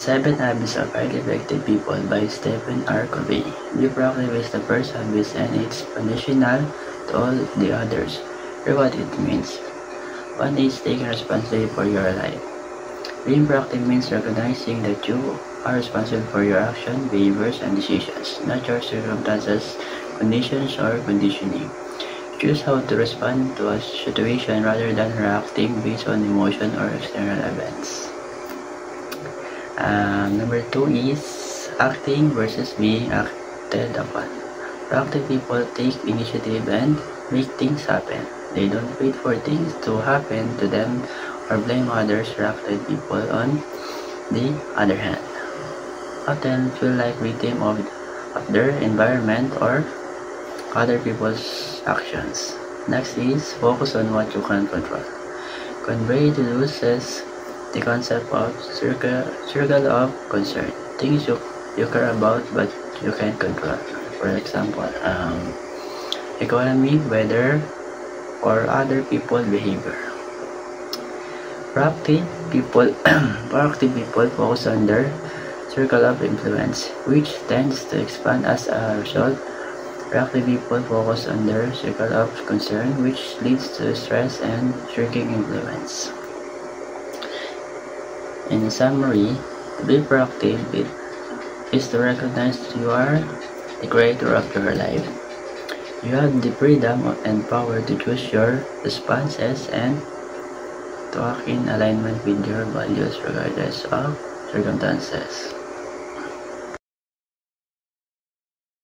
Seven Habits of Highly Effective People by Stephen R. Covey. Be proactive is the first habit and it's foundational to all the others. Here's what it means. 1 is taking responsibility for your life. Being proactive means recognizing that you are responsible for your actions, behaviors, and decisions, not your circumstances, conditions, or conditioning. Choose how to respond to a situation rather than reacting based on emotion or external events. Number 2 is acting versus being acted upon. Proactive people take initiative and make things happen. They don't wait for things to happen to them or blame others. Reactive people, on the other hand, often feel like victims of their environment or other people's actions. Next is focus on what you can control. Covey introduces the concept of circle of concern, things you care about but you can't control. For example, economy, weather, or other people's behavior. Proactive people focus on their circle of influence, which tends to expand as a result. Proactive people focus on their circle of concern, which leads to stress and shrinking influence. In summary, to be proactive is to recognize that you are the creator of your life. You have the freedom and power to choose your responses and to act in alignment with your values regardless of circumstances.